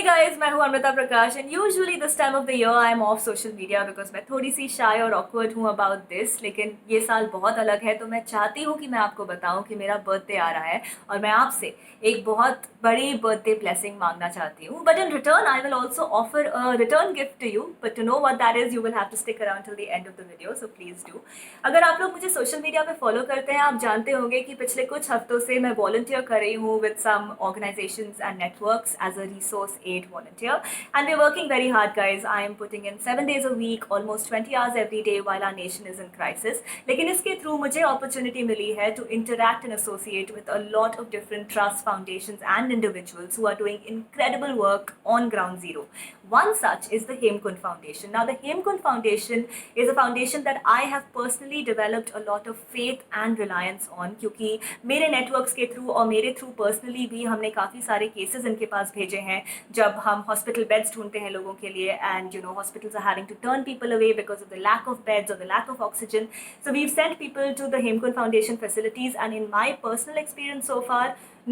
Guys, मैं हूं Amrita Prakash and usually this time of the year I am off social media because मैं थोड़ी सी शाय और ऑकवर्ड हूं अबाउट दिस। लेकिन ये साल बहुत अलग है तो मैं चाहती हूं कि मैं आपको बताऊं कि मेरा बर्थडे आ रहा है और मैं आपसे एक बहुत बड़ी बर्थडे ब्लेसिंग मांगना चाहती हूँ। But in return I will also offer a return gift to you, but to know what that is you will have to stick around till the end of the video, so please do. अगर आप लोग मुझे social media पे follow करते हैं, आप जानते होंगे कि पिछले कुछ हफ्तों से मैं वॉलंटियर कर रही हूँ with some organisations and networks as a resource aid volunteer, and we're working very hard, guys. I am putting in 7 days a week, almost 20 hours every day while our nation is in crisis. लेकिन इसके through मुझे opportunity मिली है to interact and associate with a lot of different trust foundations and individuals who are doing incredible work on ground zero. One such is the Hemkund Foundation. Now, the Hemkund Foundation is a foundation that I have personally developed a lot of faith and reliance on, क्योंकि मेरे networks के through और मेरे through personally भी हमने काफ़ी सारे cases इनके पास भेजे हैं जब हम हॉस्पिटल बेड्स ढूंढते हैं लोगों के लिए, and you know hospitals are having to turn people away because of the lack of beds और the lack of oxygen. So we've sent people to the Hemkund Foundation facilities, and in my personal experience so far,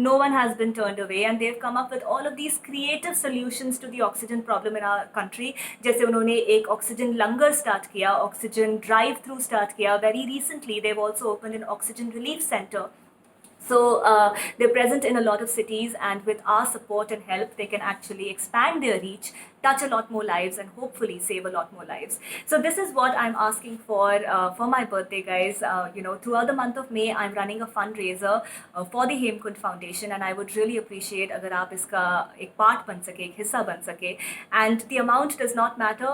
no one has been turned away, and they've come up with all of these creative solutions to the oxygen problem in our country. जैसे उन्होंने एक oxygen लंगर start किया, oxygen drive through start किया. Very recently they've also opened an oxygen relief center. So they're present in a lot of cities, and with our support and help, they can actually expand their reach, touch a lot more lives, and hopefully save a lot more lives. So this is what I'm asking for my birthday, guys. Throughout the month of May, I'm running a fundraiser for the Hemkund Foundation, and I would really appreciate अगर आप इसका एक part बन सके, एक हिस्सा बन सके. And the amount does not matter.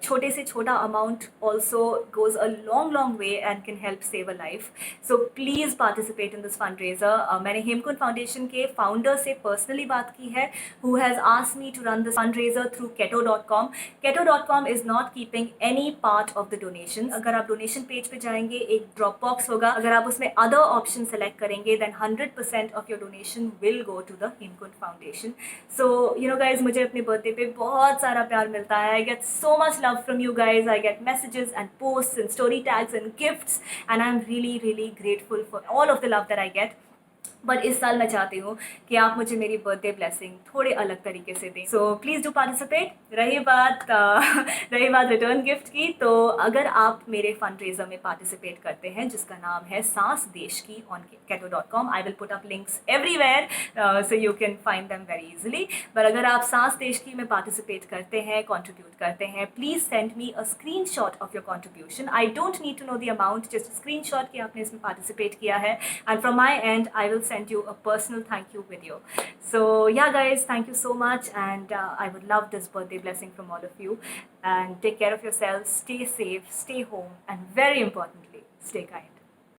छोटे से छोटा amount also goes a long way and can help save a life. So please participate in this fundraiser. मैंने हेमकुंड फाउंडेशन के फाउंडर से पर्सनली बात की है, who has asked me to run this fundraiser through keto.com. keto.com is not keeping any part of the donations. अगर आप donation page पे जाएंगे, एक ड्रॉप बॉक्स होगा. अगर आप उसमें अदर ऑप्शन सेलेक्ट करेंगे, then 100% of your donation will go to the Hemkund Foundation. So guys, मुझे अपने बर्थडे पे बहुत सारा प्यार मिलता है. I get so much love from you guys. I get messages and posts and story tags and gifts, and I'm really grateful for all of the love that I get. But इस साल मैं चाहती हूँ कि आप मुझे मेरी birthday blessing थोड़े अलग तरीके से दें. So please do participate. रही बात रिटर्न गिफ्ट की, तो अगर आप मेरे फंड रेजर में पार्टिसिपेट करते हैं जिसका नाम है सांस देश की on keto.com, I will put up links everywhere so you can find them very easily. पर अगर आप सांस देश की में पार्टिसिपेट करते हैं, कॉन्ट्रीब्यूट करते हैं, please send me a screenshot of your contribution. I don't need to know the amount, just screenshot कि आपने इसमें पार्टिसिपेट किया है, and from my end I will send you a personal thank you video. So yeah guys, thank you so much, and I would love this birthday blessing from all of you. And take care of yourselves, stay safe, stay home, and very importantly, stay kind.